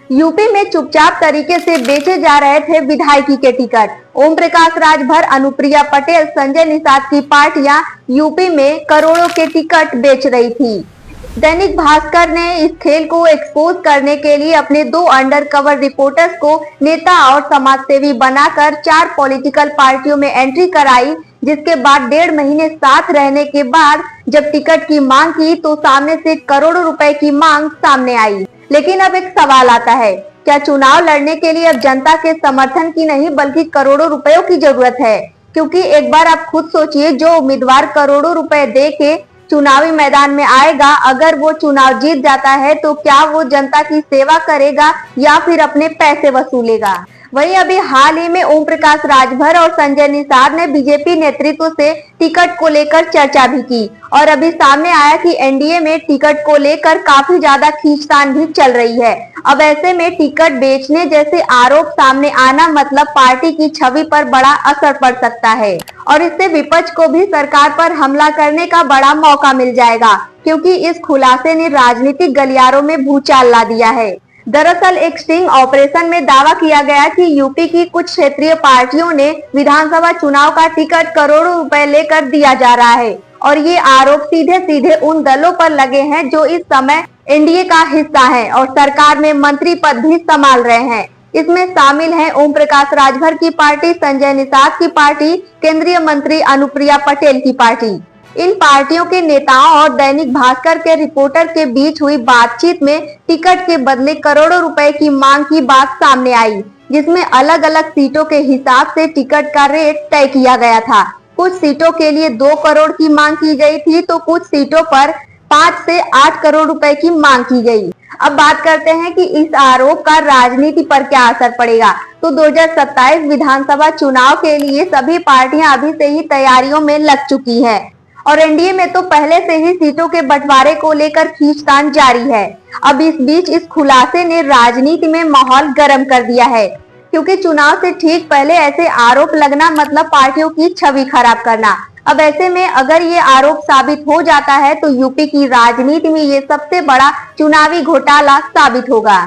UP में चुपचाप तरीके से बेचे जा रहे थे विधायकी के टिकट। ओम प्रकाश राजभर, अनुप्रिया पटेल, संजय निषाद की पार्टियां यूपी में करोड़ों के टिकट बेच रही थी। दैनिक भास्कर ने इस खेल को एक्सपोज करने के लिए अपने 2 अंडर कवर रिपोर्टर्स को नेता और समाजसेवी बनाकर 4 पॉलिटिकल पार्टियों में एंट्री कराई, जिसके बाद 1.5 महीने साथ रहने के बाद जब टिकट की मांग की तो सामने से करोड़ों रुपए की मांग सामने आई। लेकिन अब एक सवाल आता है, क्या चुनाव लड़ने के लिए अब जनता के समर्थन की नहीं बल्कि करोड़ों रुपयों की जरूरत है? क्योंकि एक बार आप खुद सोचिए, जो उम्मीदवार करोड़ों रुपए दे के चुनावी मैदान में आएगा, अगर वो चुनाव जीत जाता है तो क्या वो जनता की सेवा करेगा या फिर अपने पैसे वसूलेगा? वहीं अभी हाल ही में ओम प्रकाश राजभर और संजय निषाद ने बीजेपी नेतृत्व से टिकट को लेकर चर्चा भी की और अभी सामने आया कि एनडीए में टिकट को लेकर काफी ज्यादा खींचतान भी चल रही है। अब ऐसे में टिकट बेचने जैसे आरोप सामने आना मतलब पार्टी की छवि पर बड़ा असर पड़ सकता है और इससे विपक्ष को भी सरकार पर हमला करने का बड़ा मौका मिल जाएगा, क्योंकि इस खुलासे ने राजनीतिक गलियारों में भूचाल ला दिया है। दरअसल एक स्टिंग ऑपरेशन में दावा किया गया कि यूपी की कुछ क्षेत्रीय पार्टियों ने विधानसभा चुनाव का टिकट करोड़ों रुपए लेकर दिया जा रहा है और ये आरोप सीधे सीधे उन दलों पर लगे हैं जो इस समय एनडीए का हिस्सा है और सरकार में मंत्री पद भी संभाल रहे हैं। इसमें शामिल हैं ओम प्रकाश राजभर की पार्टी, संजय निषाद की पार्टी, केंद्रीय मंत्री अनुप्रिया पटेल की पार्टी। इन पार्टियों के नेताओं और दैनिक भास्कर के रिपोर्टर के बीच हुई बातचीत में टिकट के बदले करोड़ों रुपए की मांग की बात सामने आई, जिसमें अलग अलग सीटों के हिसाब से टिकट का रेट तय किया गया था। कुछ सीटों के लिए 2 करोड़ की मांग की गई थी तो कुछ सीटों पर 5 से 8 करोड़ रुपए की मांग की गई। अब बात करते हैं कि इस आरोप का राजनीति पर क्या असर पड़ेगा। तो 2027 विधानसभा चुनाव के लिए सभी पार्टियां अभी से ही तैयारियों में लग चुकी है और एनडीए में तो पहले से ही सीटों के बंटवारे को लेकर खींचतान जारी है। अब इस बीच इस खुलासे ने राजनीति में माहौल गर्म कर दिया है, क्योंकि चुनाव से ठीक पहले ऐसे आरोप लगना मतलब पार्टियों की छवि खराब करना। अब ऐसे में अगर ये आरोप साबित हो जाता है तो यूपी की राजनीति में ये सबसे बड़ा चुनावी घोटाला साबित होगा।